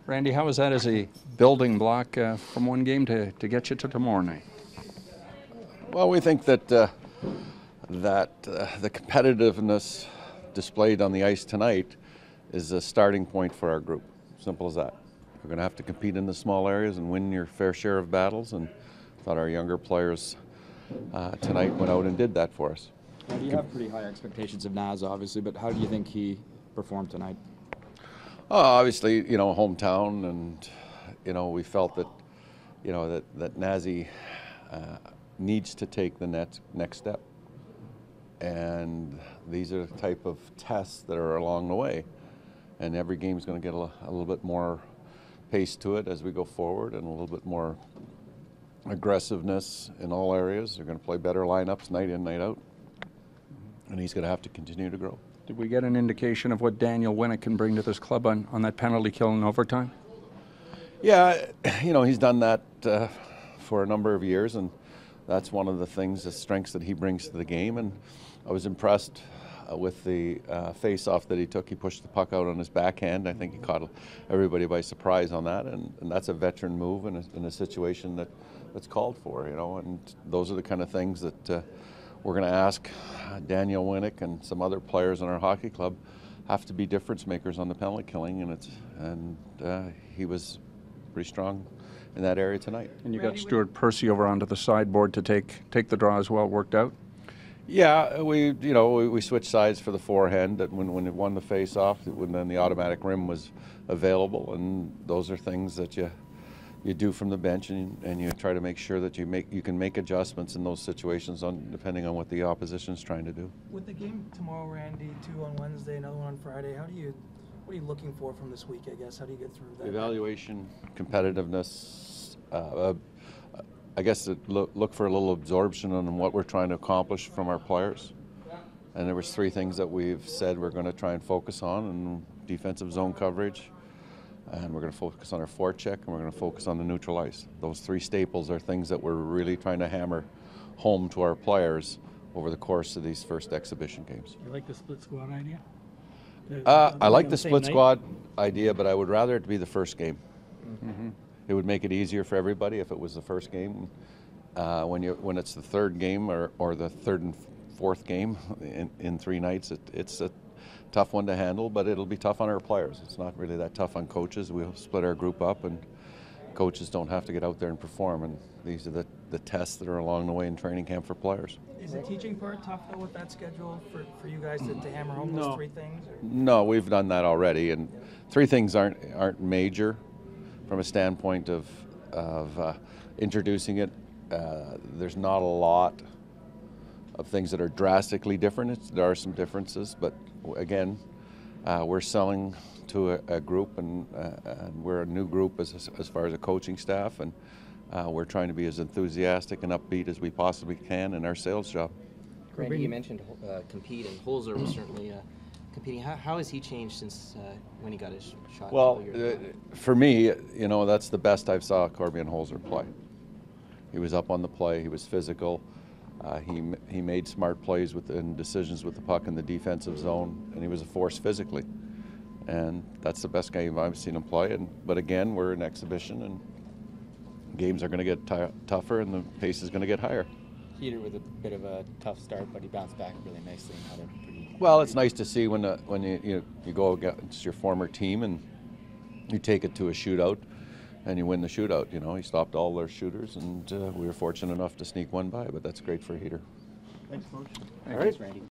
Randy, how is that as a building block from one game to get you to tomorrow night? Well, we think that the competitiveness displayed on the ice tonight is a starting point for our group. Simple as that. We're going to have to compete in the small areas and win your fair share of battles, and I thought our younger players tonight went out and did that for us. Now, you have pretty high expectations of Naz, obviously, but how do you think he performed tonight? Obviously, hometown, and we felt that, that Nazi needs to take the next step, and these are the type of tests that are along the way, and every game is going to get a little bit more pace to it as we go forward, and a little bit more aggressiveness in all areas. They're going to play better lineups night in, night out, and he's going to have to continue to grow. Did we get an indication of what Daniel Winnick can bring to this club on that penalty kill in overtime? Yeah, he's done that for a number of years, and that's one of the things, the strengths that he brings to the game. And I was impressed with the face-off that he took. He pushed the puck out on his backhand. I think he caught everybody by surprise on that, and that's a veteran move in a situation that's called for, and those are the kind of things that we're going to ask Daniel Winnick and some other players in our hockey club have to be difference makers on the penalty killing, and he was pretty strong in that area tonight. And you got Stuart Percy over onto the sideboard to take the draw as well. Worked out? Yeah, we switched sides for the forehand. That when it won the face-off, then the automatic rim was available, and those are things that you do from the bench, and you try to make sure that you can make adjustments in those situations depending on what the opposition is trying to do. With the game tomorrow, Randy, 2 on Wednesday, another one on Friday, what are you looking for from this week, I guess? How do you get through that? Evaluation, competitiveness, I guess look for a little absorption on what we're trying to accomplish from our players. And there was 3 things that we've said we're going to try and focus on: and defensive zone coverage, and we're going to focus on our forecheck, and we're going to focus on the neutral ice. Those 3 staples are things that we're really trying to hammer home to our players over the course of these first exhibition games. You like the split squad idea? I like the split squad idea, but I would rather it be the first game. Mm-hmm. It would make it easier for everybody if it was the first game. When it's the third game or the third and fourth game in 3 nights, it's a tough one to handle, but it'll be tough on our players. It's not really that tough on coaches. We'll split our group up, and coaches don't have to get out there and perform, and these are the tests that are along the way in training camp for players. Is the teaching part tough, though, with that schedule for you guys to hammer home those 3 things? Or? No, we've done that already, and 3 things aren't major from a standpoint of introducing it. There's not a lot of things that are drastically different. There are some differences, but again, we're selling to a group, and we're a new group as far as a coaching staff, and we're trying to be as enthusiastic and upbeat as we possibly can in our sales job. Randy, you mentioned compete, and Holzer was certainly competing. How has he changed since when he got his shot? Well, for me, that's the best I've saw Corbian Holzer play. He was up on the play. He was physical. He made smart plays and decisions with the puck in the defensive zone, and he was a force physically. And that's the best game I've seen him play. But again, we're in exhibition, and games are going to get tougher, and the pace is going to get higher. Heater with a bit of a tough start, but he bounced back really nicely and had a pretty... Well, it's nice to see when you go against your former team and you take it to a shootout and you win the shootout. He stopped all their shooters, and we were fortunate enough to sneak one by, but that's great for Heater. Thanks, Coach. All right, Randy.